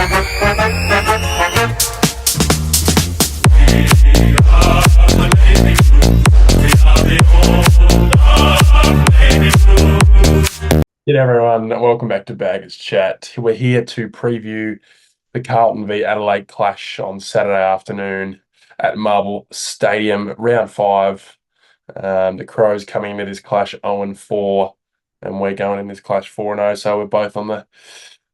G'day everyone, welcome back to Baggers Chat. We're here to preview the Carlton v Adelaide clash on Saturday afternoon at Marble Stadium, round 5. The Crows coming into this clash 0-4, and we're going in this clash 4-0. So we're both on the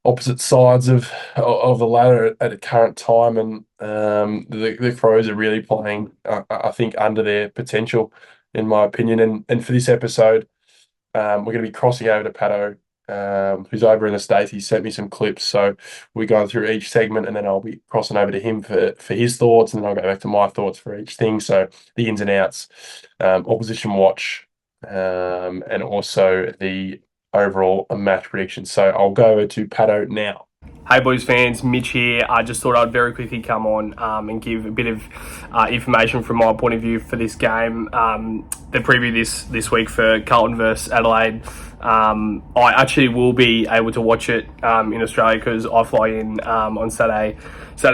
opposite sides of the ladder at the current time, and the Crows are really playing, I think, under their potential, in my opinion. And for this episode, we're going to be crossing over to Patto, who's over in the States. He sent me some clips, so we're going through each segment, and then I'll be crossing over to him for his thoughts, and then I'll go back to my thoughts for each thing. So the ins and outs, opposition watch, and also the overall match prediction. So I'll go over to Patto now. Hey Blues fans, Mitch here. I just thought I'd very quickly come on and give a bit of information from my point of view for this game. The preview this week for Carlton vs Adelaide. I actually will be able to watch it in Australia because I fly in on Saturday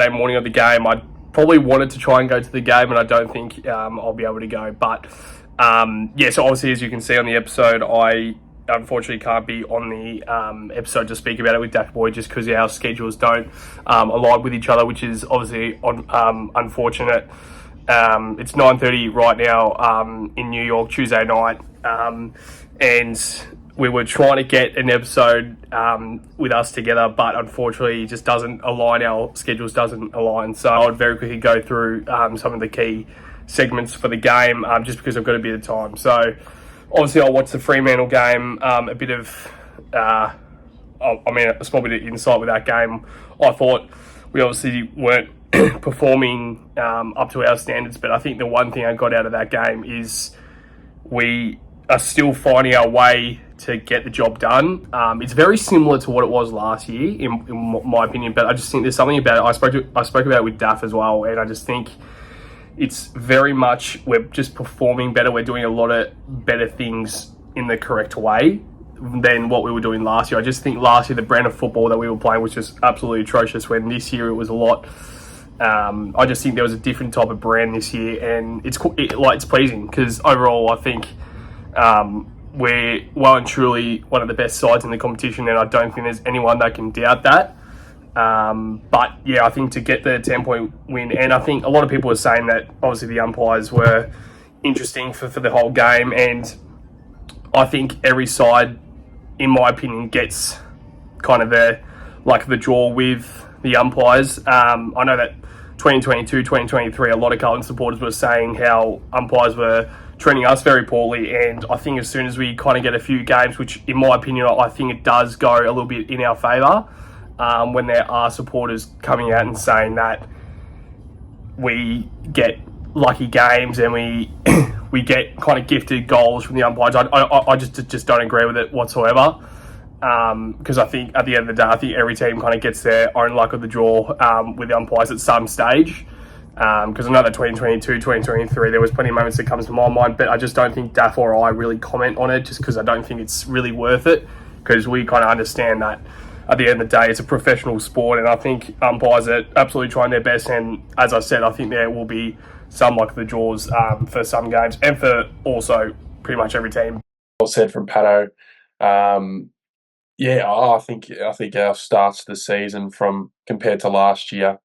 morning of the game. I probably wanted to try and go to the game, and I don't think I'll be able to go. But so obviously, as you can see on the episode, I unfortunately can't be on the episode to speak about it with Daf Boy just because our schedules don't align with each other, which is obviously unfortunate. It's 9:30 right now in New York, Tuesday night, and we were trying to get an episode with us together, but unfortunately it just doesn't align, our schedules doesn't align. So I would very quickly go through some of the key segments for the game just because I've got a bit of time. So obviously, I'll watch the Fremantle game. A bit of, a small bit of insight with that game. I thought we obviously weren't performing up to our standards, but I think the one thing I got out of that game is we are still finding our way to get the job done. It's very similar to what it was last year, in my opinion, but I just think there's something about it. I spoke about it with Daf as well, and I just think it's very much, we're just performing better. We're doing a lot of better things in the correct way than what we were doing last year. I just think last year the brand of football that we were playing was just absolutely atrocious, when this year it was a lot. I just think there was a different type of brand this year, and it's pleasing because overall I think we're well and truly one of the best sides in the competition, and I don't think there's anyone that can doubt that. But yeah, I think to get the 10-point win, and I think a lot of people are saying that obviously the umpires were interesting for the whole game, and I think every side, in my opinion, gets kind of the draw with the umpires. I know that 2022, 2023, a lot of Carlton supporters were saying how umpires were treating us very poorly, and I think as soon as we kind of get a few games, which in my opinion, I think it does go a little bit in our favour, when there are supporters coming out and saying that we get lucky games and we get kind of gifted goals from the umpires. I just don't agree with it whatsoever, because I think at the end of the day, I think every team kind of gets their own luck of the draw with the umpires at some stage. Because I know that 2022, 2023, there was plenty of moments that comes to my mind, but I just don't think Daff or I really comment on it, just because I don't think it's really worth it, because we kind of understand that at the end of the day, it's a professional sport, and I think umpires are absolutely trying their best. And as I said, I think there will be some luck of the draws for some games, and for also pretty much every team. Well said from Patto. I think our starts to the season compared to last year,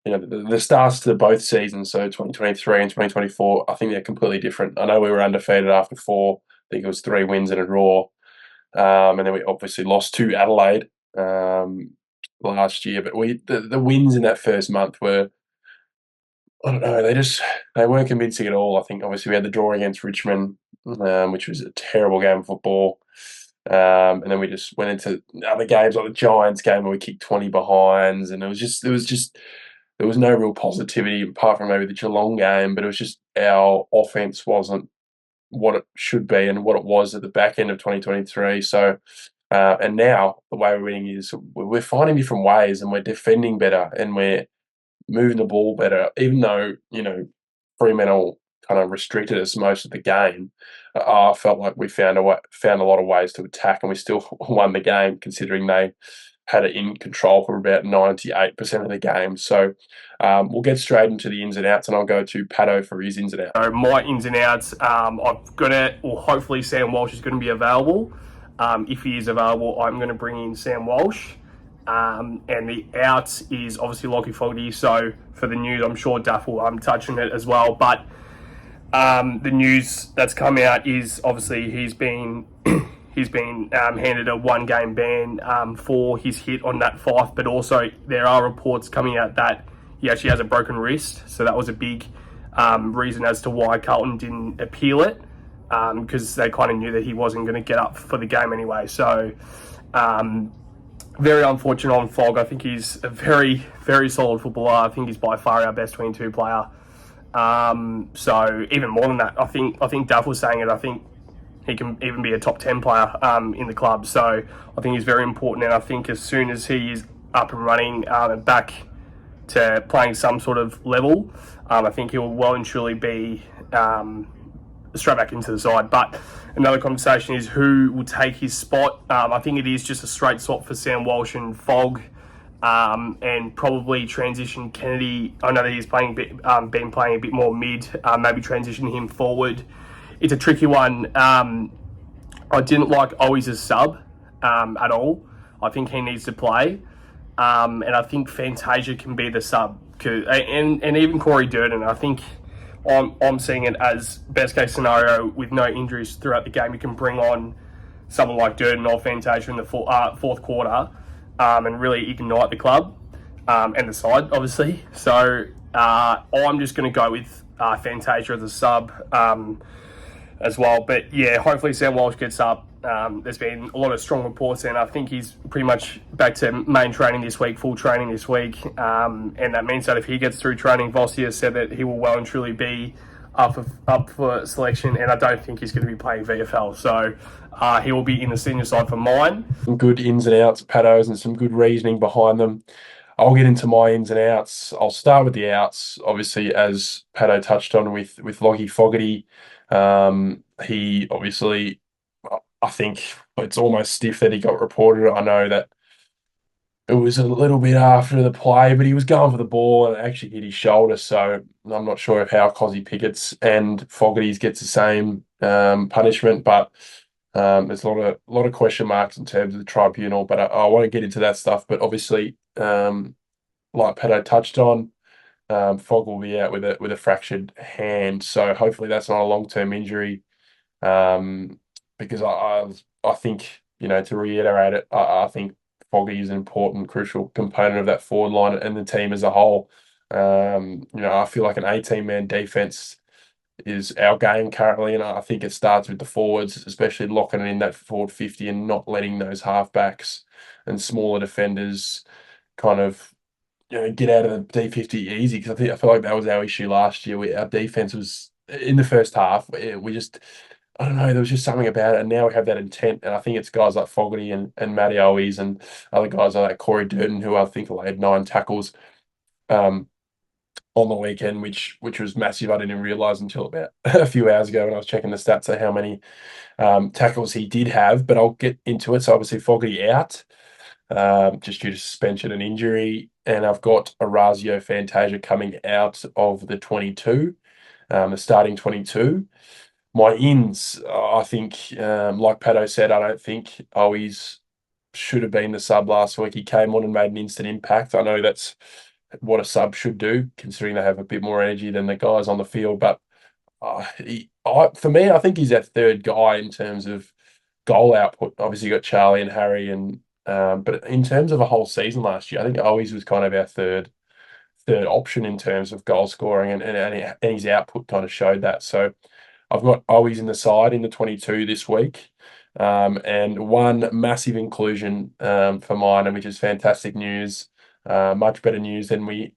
the starts to both seasons, so 2023 and 2024, I think they're completely different. I know we were undefeated after 4. I think it was 3 wins and a draw, and then we obviously lost to Adelaide last year, but the wins in that first month were, I don't know, they weren't convincing at all. I think obviously we had the draw against Richmond, which was a terrible game of football, and then we just went into other games like the Giants game where we kicked 20 behinds, and there was no real positivity apart from maybe the Geelong game, but it was just our offense wasn't what it should be and what it was at the back end of 2023. So and now the way we're winning is we're finding different ways, and we're defending better, and we're moving the ball better. Even though Fremantle kind of restricted us most of the game, I felt like we found a lot of ways to attack, and we still won the game, considering they had it in control for about 98% of the game. So we'll get straight into the ins and outs, and I'll go to Patto for his ins and outs. So my ins and outs, I've got it, or hopefully Sam Walsh is going to be available. If he is available, I'm going to bring in Sam Walsh. And the outs is obviously Lockie Fogarty. So for the news, I'm sure Duff will touch on it as well. But the news that's come out is obviously he's been handed a 1-game ban for his hit on that Fife, but also there are reports coming out that he actually has a broken wrist. So that was a big reason as to why Carlton didn't appeal it, because they kind of knew that he wasn't going to get up for the game anyway. So very unfortunate on Fog. I think he's a very, very solid footballer. I think he's by far our best 22 player. So even more than that, I think Duff was saying it. I think he can even be a top 10 player in the club. So I think he's very important. And I think as soon as he is up and running and back to playing some sort of level, I think he will well and truly be straight back into the side. But another conversation is who will take his spot. I think it is just a straight swap for Sam Walsh and Fogg, and probably transition Kennedy. I know that he's playing been playing a bit more mid. Maybe transition him forward. It's a tricky one. I didn't like Owies as sub at all. I think he needs to play, and I think Fantasia can be the sub, and even Corey Durden. I think I'm seeing it as best case scenario with no injuries throughout the game. You can bring on someone like Durden or Fantasia in the fourth quarter and really ignite the club and the side, obviously. So I'm just going to go with Fantasia as a sub as well. But yeah, hopefully Sam Walsh gets up. There's been a lot of strong reports, and I think he's pretty much back to main training this week, full training this week. And that means that if he gets through training, Vossi has said that he will well and truly be up for selection, and I don't think he's going to be playing VFL. So he will be in the senior side for mine. Some good ins and outs, Pattos, and some good reasoning behind them. I'll get into my ins and outs. I'll start with the outs, obviously, as Patto touched on with Lockie Fogarty. He obviously, I think it's almost stiff that he got reported. I know that it was a little bit after the play, but he was going for the ball and it actually hit his shoulder. So I'm not sure of how Cozzy Pickett's and Fogarty's gets the same punishment, but there's a lot of question marks in terms of the tribunal. But I won't get into that stuff. But obviously, like Patto touched on, Fogg will be out with a fractured hand. So hopefully that's not a long-term injury. Because I think, to reiterate it, I think Foggy is an important, crucial component of that forward line and the team as a whole. I feel like an 18-man defense is our game currently, and I think it starts with the forwards, especially locking in that forward 50 and not letting those halfbacks and smaller defenders kind of get out of the D50 easy. Because I feel like that was our issue last year. Our defense was in the first half. We just, I don't know, there was just something about it, and now we have that intent, and I think it's guys like Fogarty and Matty Owies and other guys like Corey Durden, who I think laid 9 tackles on the weekend, which was massive. I didn't even realise until about a few hours ago when I was checking the stats of how many tackles he did have, but I'll get into it. So obviously Fogarty out, just due to suspension and injury, and I've got Orazio Fantasia coming out of the 22, the starting 22. My ins, I think, like Patto said, I don't think Owies should have been the sub last week. He came on and made an instant impact. I know that's what a sub should do, considering they have a bit more energy than the guys on the field. But for me, I think he's our third guy in terms of goal output. Obviously, you got Charlie and Harry, and but in terms of a whole season last year, I think Owies was kind of our third option in terms of goal scoring, and his output kind of showed that. So I've got Owies in the side in the 22 this week. And one massive inclusion for mine, which is fantastic news. Much better news than we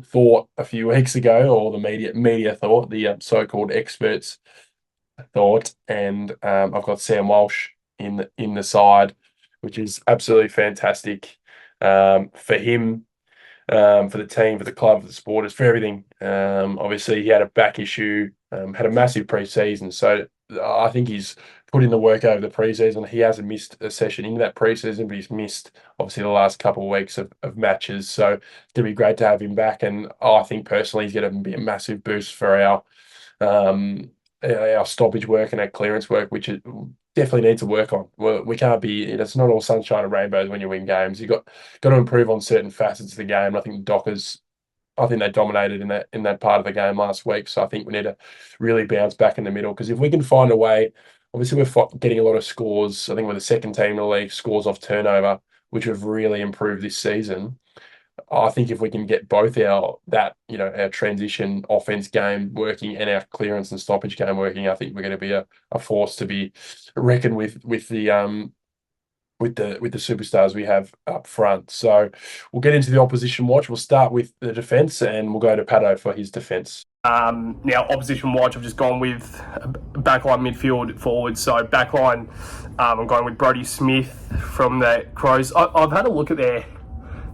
thought a few weeks ago, or the media thought, the so-called experts thought. And I've got Sam Walsh in the side, which is absolutely fantastic for him, for the team, for the club, for the supporters, for everything. Obviously, he had a back issue, had a massive pre-season, so I think he's put in the work over the preseason. He hasn't missed a session in that preseason, but he's missed obviously the last couple of weeks of matches. So it's going to be great to have him back. And I think personally he's going to be a massive boost for our stoppage work and our clearance work, which it definitely need to work on. We can't be. It's not all sunshine and rainbows when you win games. You got to improve on certain facets of the game. I think Dockers. I think they dominated in that part of the game last week. So I think we need to really bounce back in the middle, because if we can find a way, obviously we're getting a lot of scores. I think we're the second team in the league, scores off turnover, which have really improved this season. I think if we can get both our transition offense game working and our clearance and stoppage game working, I think we're going to be a force to be reckoned with the superstars we have up front. So we'll get into the opposition watch. We'll start with the defence, and we'll go to Patto for his defence. Now, opposition watch, I've just gone with backline, midfield, forward. So backline, I'm going with Brodie Smith from the Crows. I've had a look at their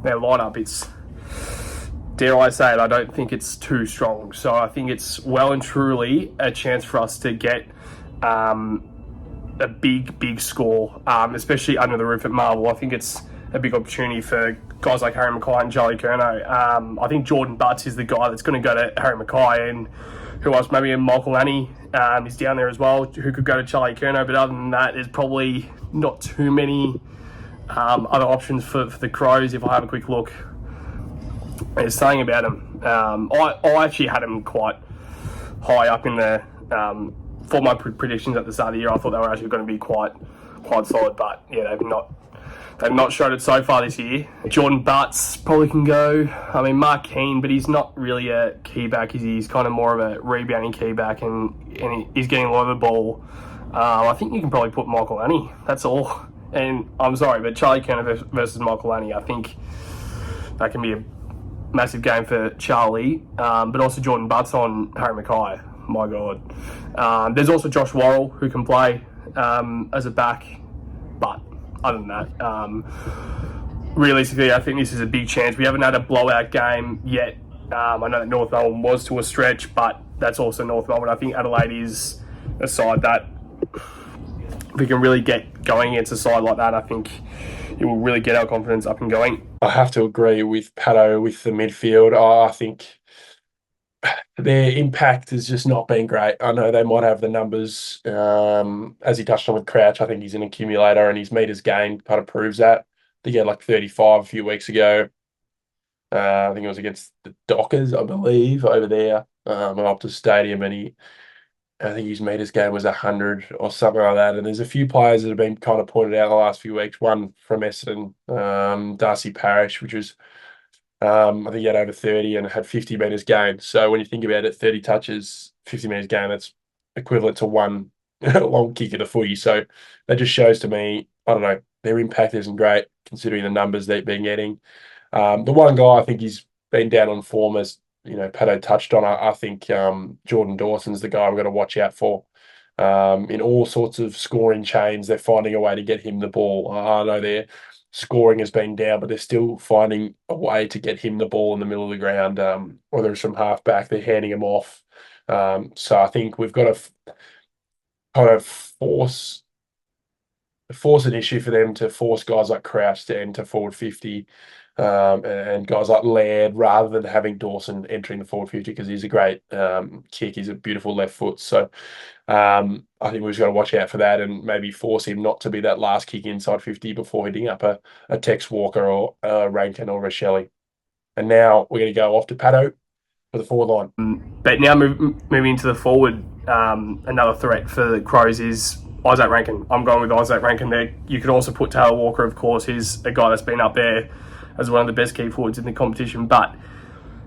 lineup. It's, dare I say it, I don't think it's too strong. So I think it's well and truly a chance for us to get a big score, especially under the roof at Marvel. I think it's a big opportunity for guys like Harry Mackay and Charlie Curnow. I think Jordan Butts is the guy that's going to go to Harry Mackay, and who else? Maybe Michael Lanny is down there as well, who could go to Charlie Curnow. But other than that, there's probably not too many other options for the Crows. If I have a quick look, there's something about them. I actually had them quite high up in the for my predictions at the start of the year. I thought they were actually going to be quite solid, but yeah, they've not showed it so far this year. Jordan Butts probably can go. I mean, Mark Keane, but he's not really a key back. He's kind of more of a rebounding key back, and he's getting a lot of the ball. I think you can probably put Michael Lanny. That's all. And I'm sorry, but Charlie Curnow versus Michael Lanny, I think that can be a massive game for Charlie, but also Jordan Butts on Harry Mackay. My God. There's also Josh Worrell, who can play as a back, but other than that, realistically, I think this is a big chance. We haven't had a blowout game yet. I know that North Melbourne was to a stretch, but that's also North Melbourne. I think Adelaide is a side that, if we can really get going against a side like that, I think it will really get our confidence up and going. I have to agree with Patto with the midfield. I think their impact has just not been great. I know they might have the numbers, as he touched on with Crouch. I think he's an accumulator, and his metres gained kind of proves that. They get like 35 a few weeks ago. I think it was against the Dockers, I believe, over there at Optus Stadium, and I think his metres gained was 100 or something like that. And there's a few players that have been kind of pointed out in the last few weeks. One from Essendon, Darcy Parish, which was I think he had over 30 and had 50 metres gained. So when you think about it, 30 touches, 50 metres gained, that's equivalent to one long kick at the footy. So that just shows to me, I don't know, their impact isn't great considering the numbers they've been getting. The one guy I think he's been down on form, as Patto touched on. I think Jordan Dawson's the guy we've got to watch out for. In all sorts of scoring chains, they're finding a way to get him the ball. I know their scoring has been down, but they're still finding a way to get him the ball in the middle of the ground, whether it's from half back, they're handing him off. So I think we've got to kind of force an issue for them to force guys like Crouch to enter forward 50, and guys like Laird, rather than having Dawson entering the forward 50, because he's a great kick. He's a beautiful left foot. So I think we've just got to watch out for that, and maybe force him not to be that last kick inside 50 before hitting up a Tex Walker or Rankin or Rochelle. And now we're going to go off to Patto for the forward line. But now moving into the forward, another threat for the Crows is Isaac Rankin. I'm going with Isaac Rankin there. You could also put Taylor Walker, of course. He's a guy that's been up there as one of the best key forwards in the competition. But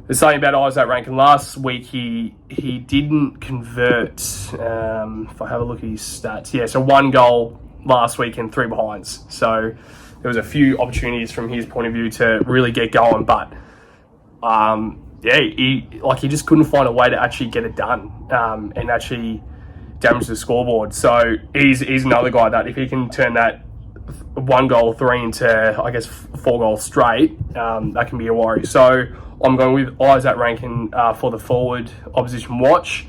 there's something about Isaac Rankin. Last week, he didn't convert, if I have a look at his stats. Yeah, so 1 goal last week and 3 behinds. So there was a few opportunities from his point of view to really get going. But, he just couldn't find a way to actually get it done and actually damage the scoreboard. So he's another guy that if he can turn that 1 goal 3 into, I guess, 4 goals straight, that can be a worry. So I'm going with Isaac Rankin for the forward opposition watch.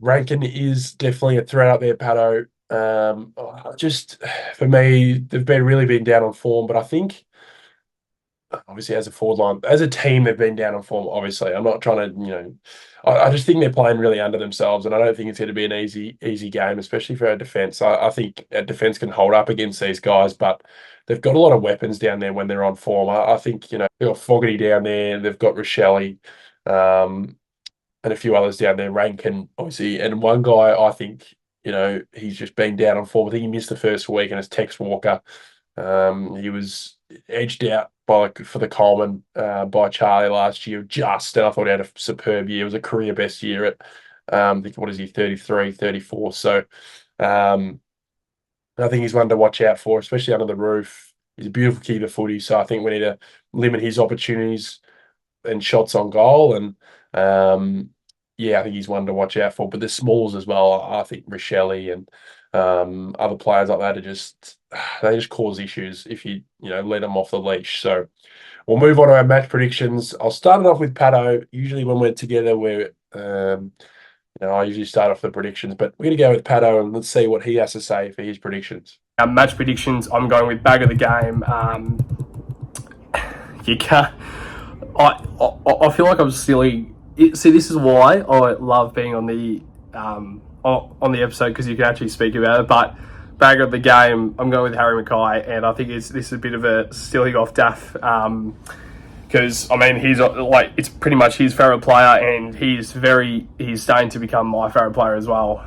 Rankin is definitely a threat up there, Patto. Just for me, they've been really been down on form, but I think obviously as a forward line, as a team, they've been down on form. Obviously, I'm not trying to, I just think they're playing really under themselves, and I don't think it's going to be an easy game, especially for our defense. I think our defense can hold up against these guys, but they've got a lot of weapons down there when they're on form. I think they've got Fogarty down there, they've got Rochelle, um, and a few others down there, Rankin, obviously, and one guy I think he's just been down on form. I think he missed the first week, and it's Tex Walker. He was edged out for the Coleman by Charlie last year, and I thought he had a superb year. It was a career best year at I think what is he, 33, 34. So um, I think he's one to watch out for, especially under the roof. He's a beautiful keeper footy, so I think we need to limit his opportunities and shots on goal. And yeah, I think he's one to watch out for. But the smalls as well. I think Rochelle and other players like that are just cause issues if you let them off the leash. So we'll move on to our match predictions. I'll start it off with Patto. Usually when we're together, I usually start off the predictions, but we're going to go with Patto and let's see what he has to say for his predictions. Match predictions, I'm going with bag of the game. You can't. I feel like I'm silly. See, this is why I love being on the episode, because you can actually speak about it. But bag of the game, I'm going with Harry Mackay, and I think this is a bit of a stealing off Daff. Because he's it's pretty much his favourite player, and he's starting to become my favourite player as well.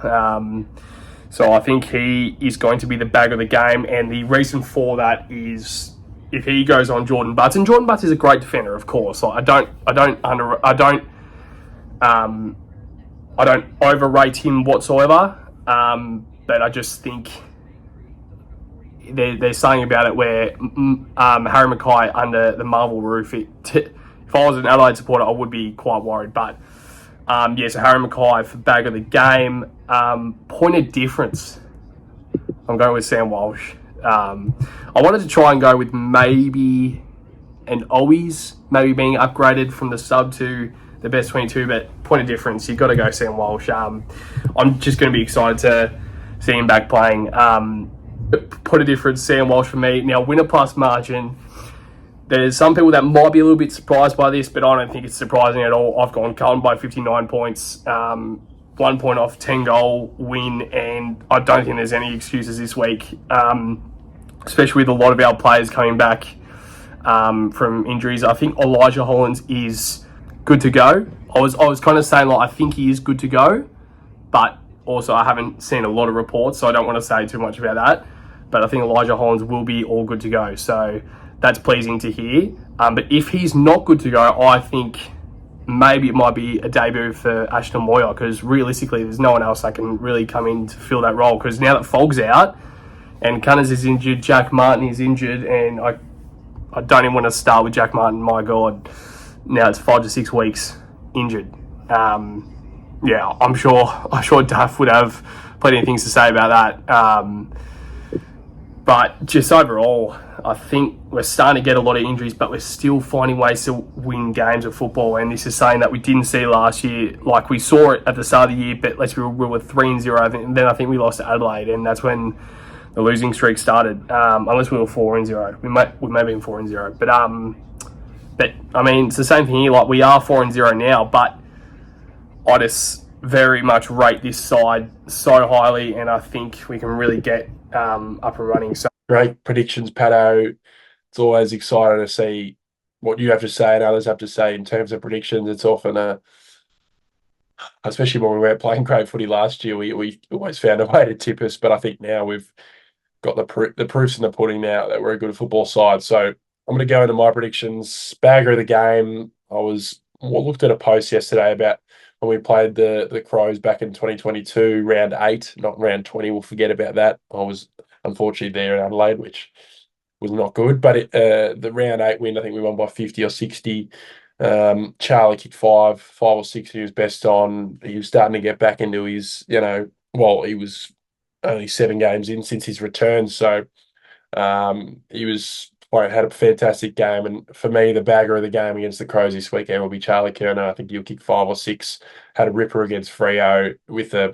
So I think he is going to be the bag of the game, and the reason for that is if he goes on Jordan Butts, and Jordan Butts is a great defender, of course. I don't overrate him whatsoever, but I just think there's something about it where Harry Mackay under the Marvel roof. If I was an Adelaide supporter, I would be quite worried. But so Harry Mackay for bag of the game. Point of difference, I'm going with Sam Walsh. I wanted to try and go with maybe an Owies, maybe being upgraded from the sub to the best 22, but point of difference, you've got to go Sam Walsh. I'm just going to be excited to see him back playing. Point of difference, Sam Walsh for me. Now, winner plus margin. There's some people that might be a little bit surprised by this, but I don't think it's surprising at all. I've gone Carlton by 59 points, 1 point off 10-goal win, and I don't think there's any excuses this week, especially with a lot of our players coming back from injuries. I think Elijah Hollands is good to go. I was kind of saying I think he is good to go, but also I haven't seen a lot of reports, so I don't want to say too much about that. But I think Elijah Hollands will be all good to go, so that's pleasing to hear. But if he's not good to go, I think maybe it might be a debut for Ashton Moyer, because realistically there's no one else that can really come in to fill that role, because now that Fogg's out and Cunners is injured, Jack Martin is injured, and I don't even want to start with Jack Martin. My God, now it's 5 to 6 weeks injured. I'm sure Duff would have plenty of things to say about that. But just overall, I think we're starting to get a lot of injuries, but we're still finding ways to win games of football. And this is something that we didn't see last year. Like, we saw it at the start of the year, but we were 3-0, and then I think we lost to Adelaide, and that's when the losing streak started. Unless we were 4-0, we may have been 4-0. But it's the same thing here. Like, we are 4-0 now, but I just very much rate this side so highly, and I think we can really get up and running. So great predictions, Patto. It's always exciting to see what you have to say and others have to say in terms of predictions. It's often especially when we weren't playing great footy last year, we always found a way to tip us. But I think now we've got the proofs in the pudding now that we're a good football side. So I'm going to go into my predictions. Bagger of the game. I looked at a post yesterday about when we played the Crows back in 2022, round 8, not round 20. We'll forget about that. I was unfortunately there in Adelaide, which was not good. But the round 8 win, I think we won by 50 or 60. Charlie kicked 5 or 6. He was best on. He was starting to get back into his, he was only 7 games in since his return. So had a fantastic game, and for me, the bagger of the game against the Crows this weekend will be Charlie Kerner. I think he'll kick 5 or 6. Had a ripper against Freo with a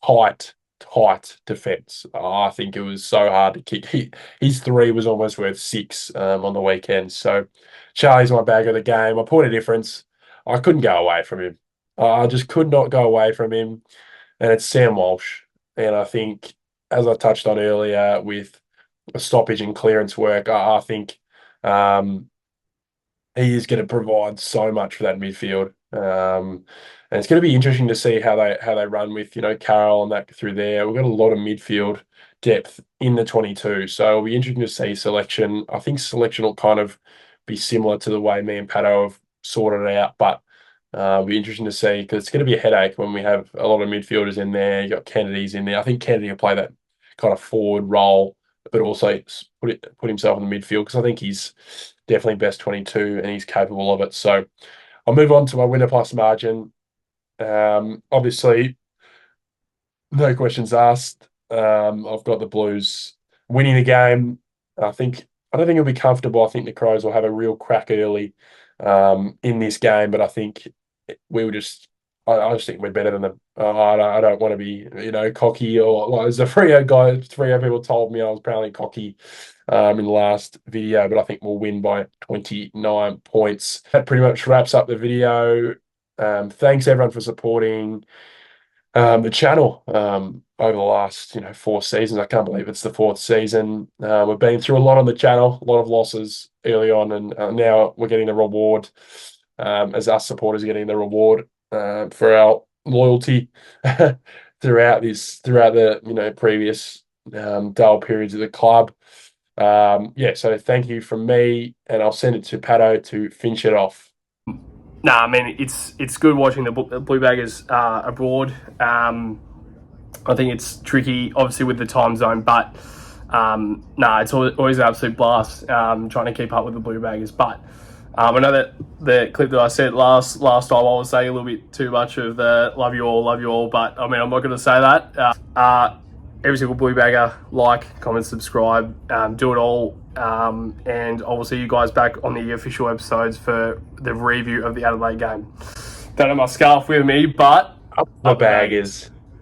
tight tight defence. I think it was so hard to kick. His three was almost worth six on the weekend. So Charlie's my bag of the game. My point of difference, I couldn't go away from him. I just could not go away from him. And it's Sam Walsh. And I think, as I touched on earlier with a stoppage and clearance work, I think he is going to provide so much for that midfield. And it's going to be interesting to see how they run with Carroll and that through there. We've got a lot of midfield depth in the 22, so it'll be interesting to see selection. I think selection will kind of be similar to the way me and Patto have sorted it out, but it'll be interesting to see because it's going to be a headache when we have a lot of midfielders in there. You got Kennedy's in there. I think Kennedy will play that kind of forward role, but also put himself in the midfield because I think he's definitely best 22 and he's capable of it. So I'll move on to my winner plus margin. Obviously, no questions asked. I've got the Blues winning the game. I don't think it'll be comfortable. I think the Crows will have a real crack early in this game, but I think we will just. I just think we're better than them. I don't want to be, cocky or like as a Freo guy. Freo people told me I was apparently cocky in the last video, but I think we'll win by 29 points. That pretty much wraps up the video. Thanks everyone for supporting the channel over the last 4 seasons. I can't believe it's the fourth season. We've been through a lot on the channel, a lot of losses early on, and now we're getting the reward as us supporters are getting the reward for our loyalty throughout the previous dull periods of the club. So thank you from me, and I'll send it to Patto to finish it off. Nah, I mean, it's good watching the Blue Baggers abroad. I think it's tricky, obviously, with the time zone, but it's always an absolute blast trying to keep up with the Blue Baggers. But I know that the clip that I said last time, I was saying a little bit too much of the love you all, but I mean, I'm not going to say that. Every single Blue Bagger, like, comment, subscribe, do it all. And I will see you guys back on the official episodes for the review of the Adelaide game. Don't have my scarf with me, but Up the Baggers.